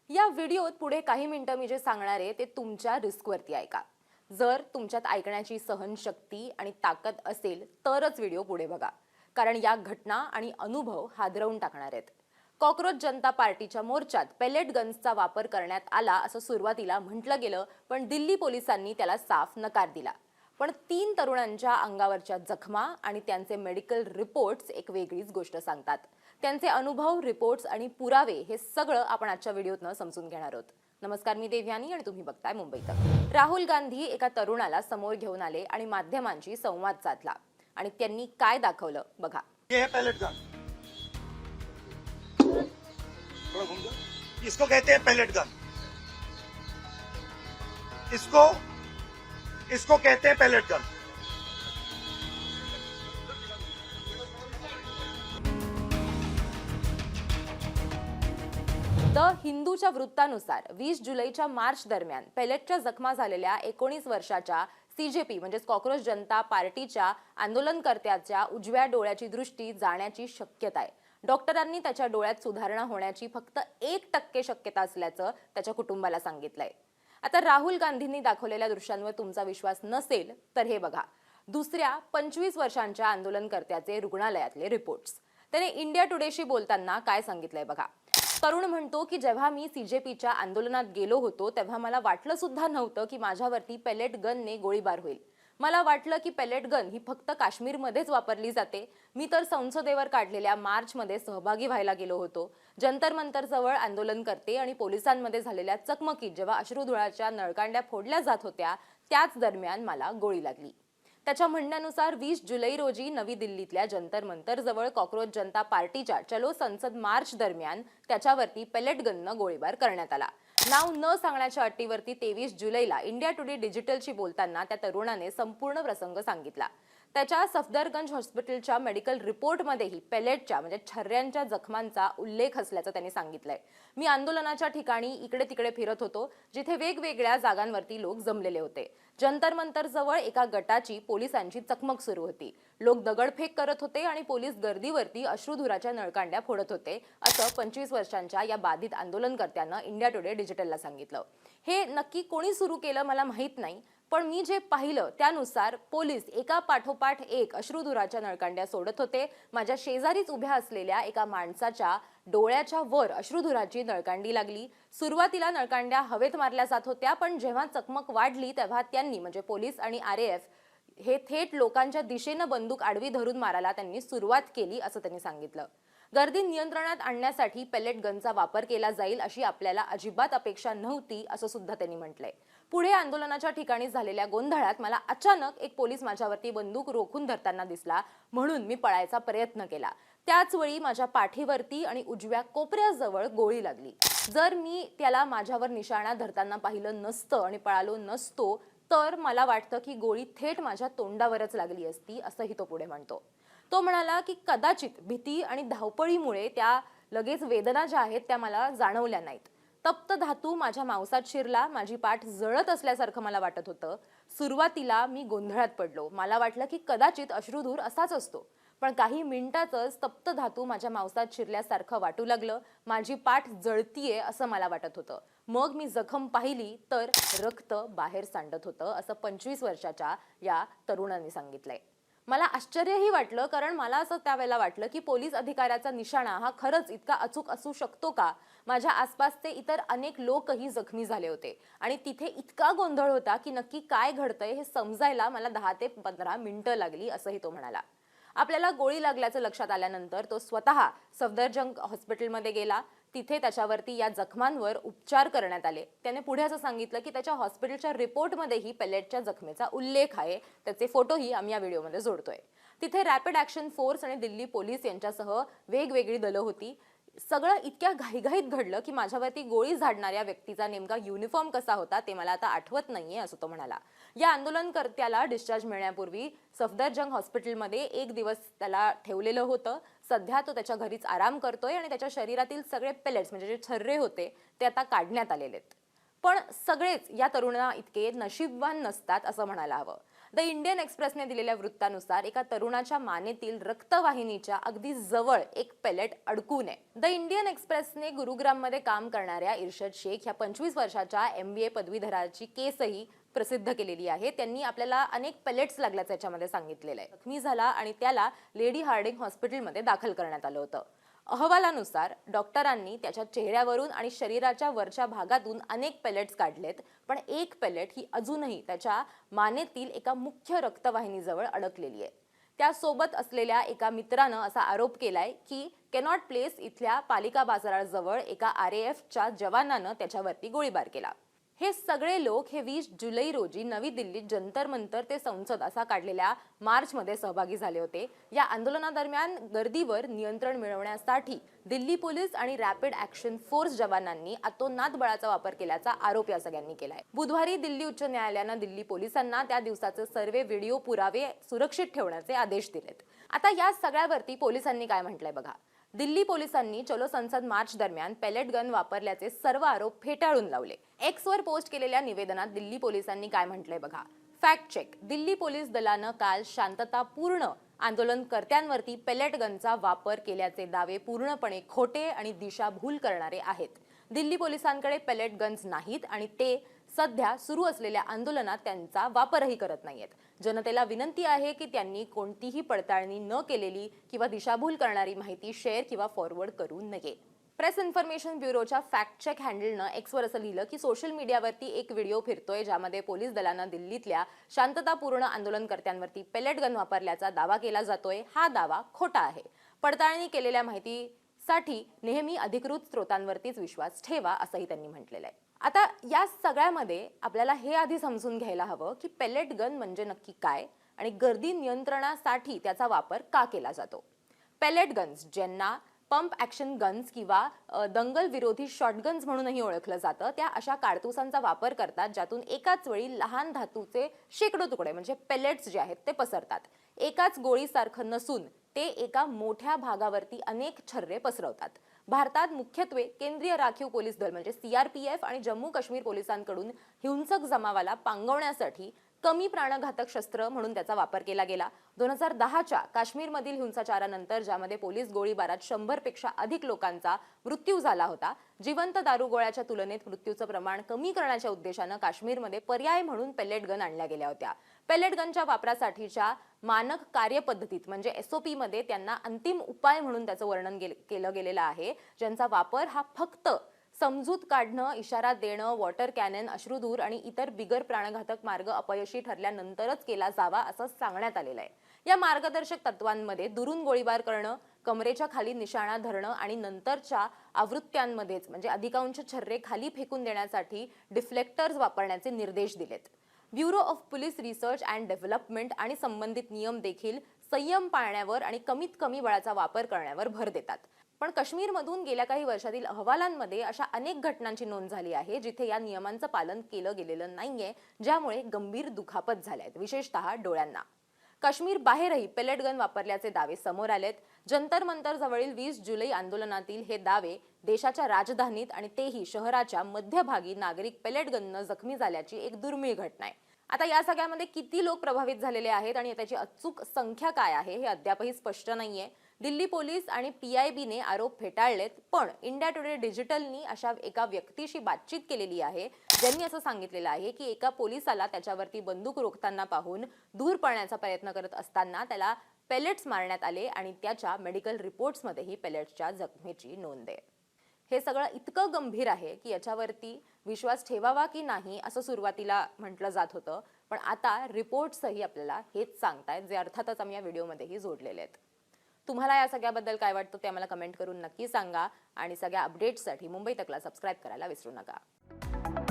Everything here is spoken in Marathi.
या व्हिडिओत पुढे काही मिनिटं मी जे सांगणार आहे ते तुमच्या रिस्कवरती ऐका. जर तुमच्यात ऐकण्याची सहनशक्ती आणि ताकद असेल तरच व्हिडिओ पुढे बघा, कारण या घटना आणि अनुभव हादरवून टाकणार आहेत. कॉकरोच जनता पार्टीच्या मोर्चात पेलेट गन्सचा वापर करण्यात आला असं सुरुवातीला म्हटलं गेलं, पण दिल्ली पोलिसांनी त्याला साफ नकार दिला. पण 3 तरुणांच्या अंगावरच्या जखमा आणि त्यांचे मेडिकल रिपोर्ट्स एक वेगळीच गोष्ट सांगतात. त्यांचे अनुभव, रिपोर्ट्स आणि पुरावे हे सगळं आपण आजच्या व्हिडिओतनं समजून घेणार आहोत. नमस्कार, मी देवयानी आणि तुम्ही बघताय मुंबई तक. राहुल गांधी एका तरुणाला समोर घेऊन आले आणि माध्यमांशी संवाद साधला आणि त्यांनी काय दाखवलं बघा. ये है पैलेट गन। थोड़ा घूम जाओ। इसको कहते हैं पैलेट गन। इसको इसको कहते हैं पैलेट गन। द हिंदूच्या वृत्तानुसार 20 जुलैच्या मार्च दरम्यान पेलेटच्या जखमा झालेल्या 19 वर्षाच्या सीजेपी म्हणजेच कॉकरोच जनता पार्टीच्या आंदोलनकर्त्याच्या उजव्या डोळ्याची दृष्टी जाण्याची शक्यता आहे. डॉक्टरांनी त्याच्या डोळ्यात सुधारणा होण्याची फक्त 1% शक्यता असल्याचं त्याच्या कुटुंबाला सांगितलंय. आता राहुल गांधींनी दाखवलेल्या दृश्यांवर तुमचा विश्वास नसेल तर हे बघा. दुसऱ्या 25 वर्षांच्या आंदोलनकर्त्याचे रुग्णालयातले रिपोर्ट्स. त्याने इंडिया टुडेशी बोलताना काय सांगितलंय बघा. तरुण म्हणतो की जेव्हा मी सीजेपीच्या आंदोलनात गेलो होतो तेव्हा मला वाटलं सुद्धा नव्हतं की माझ्यावरती पेलेट गनने गोळीबार होईल. मला वाटलं की पेलेट गन ही फक्त काश्मीरमध्येच वापरली जाते. मी तर संसदेवर काढलेल्या मार्चमध्ये सहभागी व्हायला गेलो होतो. जंतर मंतर जवळ आंदोलनकर्ते आणि पोलिसांमध्ये झालेल्या चकमकीत जेव्हा अश्रुधुराच्या नळकांड्या फोडल्या जात होत्या त्याच दरम्यान मला गोळी लागली. त्याच्या म्हणण्यानुसार 20 जुलै रोजी नवी दिल्लीतल्या जंतर मंतर जवळ कॉकरोच जनता पार्टीच्या चलो संसद मार्च दरम्यान त्याच्यावरती पेलेट गननं गोळीबार करण्यात आला. नाव न सांगण्याच्या अटीवरती 23 जुलैला इंडिया टुडे डिजिटलशी बोलताना त्या तरुणाने संपूर्ण प्रसंग सांगितला. त्याच्या सफदरगंज हॉस्पिटलच्या मेडिकल रिपोर्टमध्येही पेलेटच्या म्हणजे छर्यांच्या जखमांचा उल्लेख असल्याचं त्यांनी सांगितलंय. मी आंदोलनाच्या ठिकाणी इकडे तिकडे फिरत होतो जिथे वेगवेगळ्या जागांवरती लोक जमलेले होते. जंतर मंतर जवळ एका गटाची पोलिसांची चकमक सुरू होती. लोक दगडफेक करत होते आणि पोलीस गर्दीवरती अश्रुधुराच्या नळकांड्या फोडत होते असं 25 वर्षांच्या या बाधित आंदोलनकर्त्यांना इंडिया टुडे डिजिटलला सांगितलं. हे नक्की कोणी सुरू केलं मला माहित नाही, पण मी जे पाहिलं त्यानुसार पोलीस एका पाठोपाठ एक अश्रुधुराच्या नळकांड्या सोडत होते. माझ्या शेजारीच उभ्या असलेल्या एका माणसाच्या डोळ्याच्या वर अश्रुधुराची नळकांडी लागली. सुरुवातीला नळकांड्या हवेत मारल्या जात होत्या, पण जेव्हा चकमक वाढली तेव्हा त्यांनी म्हणजे पोलीस आणि आरएएफ हे थेट लोकांच्या दिशेनं बंदूक आडवी धरून मारायला त्यांनी सुरुवात केली असं त्यांनी सांगितलं. गर्दी नियंत्रणात आणण्यासाठी पेलेट गनचा वापर केला जाईल अशी आपल्याला अजिबात अपेक्षा नव्हती असं सुद्धा त्यांनी म्हटलंय. पुढे आंदोलनाच्या ठिकाणी झालेल्या गोंधळात मला अचानक एक पोलीस माझ्यावरती बंदूक रोखून धरताना दिसला, म्हणून मी पळायचा प्रयत्न केला. त्याच वेळी माझ्या पाठीवरती आणि उजव्या कोपऱ्याजवळ गोळी लागली. जर मी त्याला माझ्यावर निशाणा धरताना पाहिलं नसतं आणि पळालो नसतो तर मला वाटतं की गोळी थेट माझ्या तोंडावरच लागली असती असंही तो पुढे म्हणतो. तो म्हणाला की कदाचित भीती आणि धावपळीमुळे त्या लगेच वेदना ज्या आहेत त्या मला जाणवल्या नाहीत. तप्त धातू माझ्या मांसात शिरला. माझी पाठ जळत असल्यासारखं मला वाटत होतं. सुरुवातीला मी गोंधळात पडलो. मला वाटलं की कदाचित अश्रुधूर असाच असतो, पण काही मिनिटातच तप्त धातू माझ्या मांसात शिरल्यासारखं वाटू लागलं. माझी पाठ जळतीये असं मला वाटत होतं. मग मी जखम पाहिली तर रक्त बाहेर सांडत होतं असं 25 वर्षाच्या या तरुणाने सांगितलंय. मला आश्चर्यही वाटलं, कारण मला असं त्यावेळेला वाटलं की पोलीस अधिकाऱ्याचा निशाणा हा खरंच इतका अचूक असू शकतो का. माझ्या आसपासचे इतर अनेक लोकही जखमी झाले होते आणि तिथे इतका गोंधळ होता की नक्की काय घडतंय हे समजायला मला 10 ते 15 मिनिटं लागली असंही तो म्हणाला. आपल्याला गोळी लागल्याचं लक्षात आल्यानंतर तो स्वतः सफदरजंग हॉस्पिटलमध्ये गेला. तिथे त्याच्यावरती या जखमांवर उपचार करण्यात आले. त्याने पुढे असं सांगितलं की त्याच्या हॉस्पिटलच्या रिपोर्टमध्येही पेलेटच्या जखमेचा उल्लेख आहे. त्याचे फोटोही आम्ही या व्हिडिओमध्ये जोडतोय. तिथे रॅपिड ॲक्शन फोर्स आणि दिल्ली पोलीस यांच्यासह वेगवेगळी दलं होती. सगळं इतक्या घाईघाईत घडलं की माझ्यावरती गोळी झाडणाऱ्या व्यक्तीचा नेमका युनिफॉर्म कसा होता ते मला आता आठवत नाहीये असं तो म्हणाला. या आंदोलनकर्त्याला डिस्चार्ज मिळण्यापूर्वी सफदरजंग हॉस्पिटलमध्ये 1 दिवस त्याला ठेवलेलं होतं. सध्या तो त्याच्या घरीच आराम करतोय आणि त्याच्या शरीरातील सगळे पेलेट्स म्हणजे जे छर्रे होते ते आता काढण्यात आलेले आहेत. पण सगळेच या तरुणा इतके नशीबवान नसतात असं म्हणायला हवं. द इंडियन एक्सप्रेसने दिलेल्या वृत्तानुसार एका तरुणाच्या मानेतील रक्तवाहिनीच्या अगदी जवळ एक पेलेट अडकून आहे. द इंडियन एक्सप्रेसने गुरुग्राममध्ये काम करणाऱ्या इर्शद शेख या 25 वर्षाच्या MBA पदवीधराची केसही प्रसिद्ध केलेली आहे. त्यांनी आपल्याला अनेक पेलेट्स लागल्याचं याच्यामध्ये सांगितलेलं आहे. जखमी झाला आणि त्याला लेडी हार्डिंग हॉस्पिटलमध्ये दाखल करण्यात आलं होतं. अहवालानुसार डॉक्टरांनी त्याच्या चेहऱ्यावरून आणि शरीराच्या वरच्या भागातून अनेक पेलेट्स काढलेत, पण एक पेलेट ही अजूनही त्याच्या मानेतील एका मुख्य रक्तवाहिनीजवळ अडकलेली आहे. त्यासोबत असलेल्या एका मित्रानं असा आरोप केलाय की कॅनॉट प्लेस इथल्या पालिका बाजाराजवळ एका RAFच्या जवानानं त्याच्यावरती गोळीबार केला. हे सगळे लोक 20 जुलै रोजी नवी दिल्लीत जंतर मंतर ते संसद असा काढलेल्या मार्चमध्ये सहभागी झाले होते. या आंदोलनादरम्यान गर्दीवर नियंत्रण मिळवण्यासाठी दिल्ली पोलीस आणि रॅपिड ॲक्शन फोर्स जवानांनी अतोनात बळाचा वापर केल्याचा आरोप या सगळ्यांनी केलाय. बुधवारी दिल्ली उच्च न्यायालयानं दिल्ली पोलिसांना त्या दिवसाचे सर्व व्हिडिओ पुरावे सुरक्षित ठेवण्याचे आदेश दिलेत. आता या सगळ्यावरती पोलिसांनी काय म्हटलंय बघा. दिल्ली पोलिसांनी चलो संसद मार्च दरम्यान पेलेट गन वापरल्याचे सर्व आरोप फेटाळून लावले. एक्सवर पोस्ट केलेल्या निवेदनात दिल्ली पोलिसांनी काय म्हटलंय बघा. Fact check. दिल्ली पोलीस दलानं काल शांततापूर्ण आंदोलनकर्त्यांवरती पेलेट गनचा वापर केल्याचे दावे पूर्णपणे खोटे आणि दिशाभूल करणारे आहेत. दिल्ली पोलिसांकडे पेलेट गन्स नाहीत आणि ते सध्या सुरू असलेल्या आंदोलनात त्यांचा वापरही करत नाहीयेत. जनतेला विनंती आहे की त्यांनी कोणतीही पडताळणी न केलेली किंवा दिशाभूल करणारी माहिती शेअर किंवा फॉरवर्ड करू नये. Press information ब्युरोच्या fact check हँडलनं Xavier असं लिहिलं की सोशल मीडियावरती एक व्हिडिओ फिरतोय ज्यामध्ये पोलीस दलानं दिल्लीतल्या शांततापूर्ण आंदोलनकर्त्यांवरती पेलेट गन वापरल्याचा दावा केला जातोय. हा दावा खोटा आहे. पडताळणी केलेल्या माहितीसाठी नेहमी अधिकृत स्रोतांवरतीच विश्वास ठेवा असंही त्यांनी म्हटलेलं आहे. आता या सगळ्यामध्ये आपल्याला हे आधी समजून घ्यायला हवं की पेलेट गन म्हणजे नक्की काय आणि गर्दी नियंत्रणासाठी त्याचा वापर का केला जातो. पेलेट गन्स, ज्यांना पंप ॲक्शन गन्स किंवा दंगल विरोधी शॉटगन्स म्हणूनही ओळखलं जातं, त्या अशा कारतुसांचा वापर करतात ज्यातून एकाच वेळी लहान धातूचे शेकडो तुकडे म्हणजे पेलेट्स जे आहेत ते पसरतात. एकाच गोळीसारखं नसून ते एका मोठ्या भागावरती अनेक छर्रे पसरवतात. भारतात मुख्यत्वे केंद्रीय राखीव पोलीस दल म्हणजे CRPF आणि जम्मू काश्मीर पोलिसांकडून हिंसक जमावाला पांगवण्यासाठी कमी प्राणघातक शस्त्र म्हणून त्याचा वापर केला गेला. 2010च्या काश्मीरमधील हिंसाचारानंतर ज्यामध्ये पोलीस गोळीबारात 100 पेक्षा अधिक लोकांचा मृत्यू झाला होता, जिवंत दारुगोळ्याच्या तुलनेत मृत्यूचं प्रमाण कमी करण्याच्या उद्देशानं काश्मीरमध्ये पर्याय म्हणून पेलेट गन आणल्या गेल्या होत्या. पेलेट गनच्या वापरासाठीच्या मानक कार्यपद्धतीत म्हणजे SOP मध्ये त्यांना अंतिम उपाय म्हणून त्याचं वर्णन केलं गेलेलं आहे, ज्यांचा वापर हा फक्त समजूत काढणं, इशारा देणं, वॉटर कॅनन, अश्रुधूर आणि इतर बिगर प्राणघातक मार्ग अपयशी ठरल्यानंतरच केला जावा असं सांगण्यात आलेलं आहे. या मार्गदर्शक तत्वांमध्ये दुरून गोळीबार करणं, कमरेच्या खाली निशाणा धरणं आणि नंतरच्या आवृत्त्यांमध्येच म्हणजे अधिकांश छर्रे खाली फेकून देण्यासाठी डिफ्लेक्टर्स वापरण्याचे निर्देश दिलेत. Bureau of police research and development आणि संबंधित नियम देखील संयम पाळण्यावर आणि कमीत कमी बळाचा वापर करण्यावर भर देतात. पण काश्मीरमधून गेल्या काही वर्षातील अहवालांमध्ये अशा अनेक घटनांची नोंद झाली आहे जिथे या नियमांचं पालन केलं गेलेलं नाहीये, ज्यामुळे गंभीर दुखापत झाल्या आहेत, विशेषतः डोळ्यांना. काश्मीर बाहेरही पेलेट गन वापरल्याचे दावे समोर आलेत. जंतर मंतर जवळील 20 जुलै आंदोलनातील हे दावे देशाच्या राजधानीत आणि तेही शहराच्या मध्यभागी नागरिक पेलेट गननं जखमी झाल्याची एक दुर्मिळ घटना आहे. आता या सगळ्यामध्ये किती लोक प्रभावित झालेले आहेत आणि त्याची अचूक संख्या काय आहे हे अद्यापही स्पष्ट नाहीये. दिल्ली पोलीस आणि PIBने आरोप फेटाळलेत, पण इंडिया टुडे डिजिटलनी अशा एका व्यक्तीशी बातचीत केलेली आहे ज्यांनी असं सांगितलेलं आहे की एका पोलिसाला त्याच्यावरती बंदूक रोखताना पाहून दूर पळण्याचा प्रयत्न करत असताना त्याला पेलेट्स मारण्यात आले आणि त्याच्या मेडिकल रिपोर्ट्समध्येही पेलेट्सच्या जखमेची नोंद आहे. हे सगळं इतकं गंभीर आहे की याच्यावरती विश्वास ठेवावा की नाही असं सुरुवातीला म्हटलं जात होतं, पण आता रिपोर्ट्सही आपल्याला हेच सांगतायत, जे अर्थातच आम्ही या व्हिडिओमध्येही जोडलेले आहेत. तुम्हाला या सगळ्याबद्दल काय वाटतं ते आम्हाला कमेंट करून नक्की सांगा आणि सगळ्या अपडेट्ससाठी मुंबई तकला सबस्क्राईब करायला विसरू नका.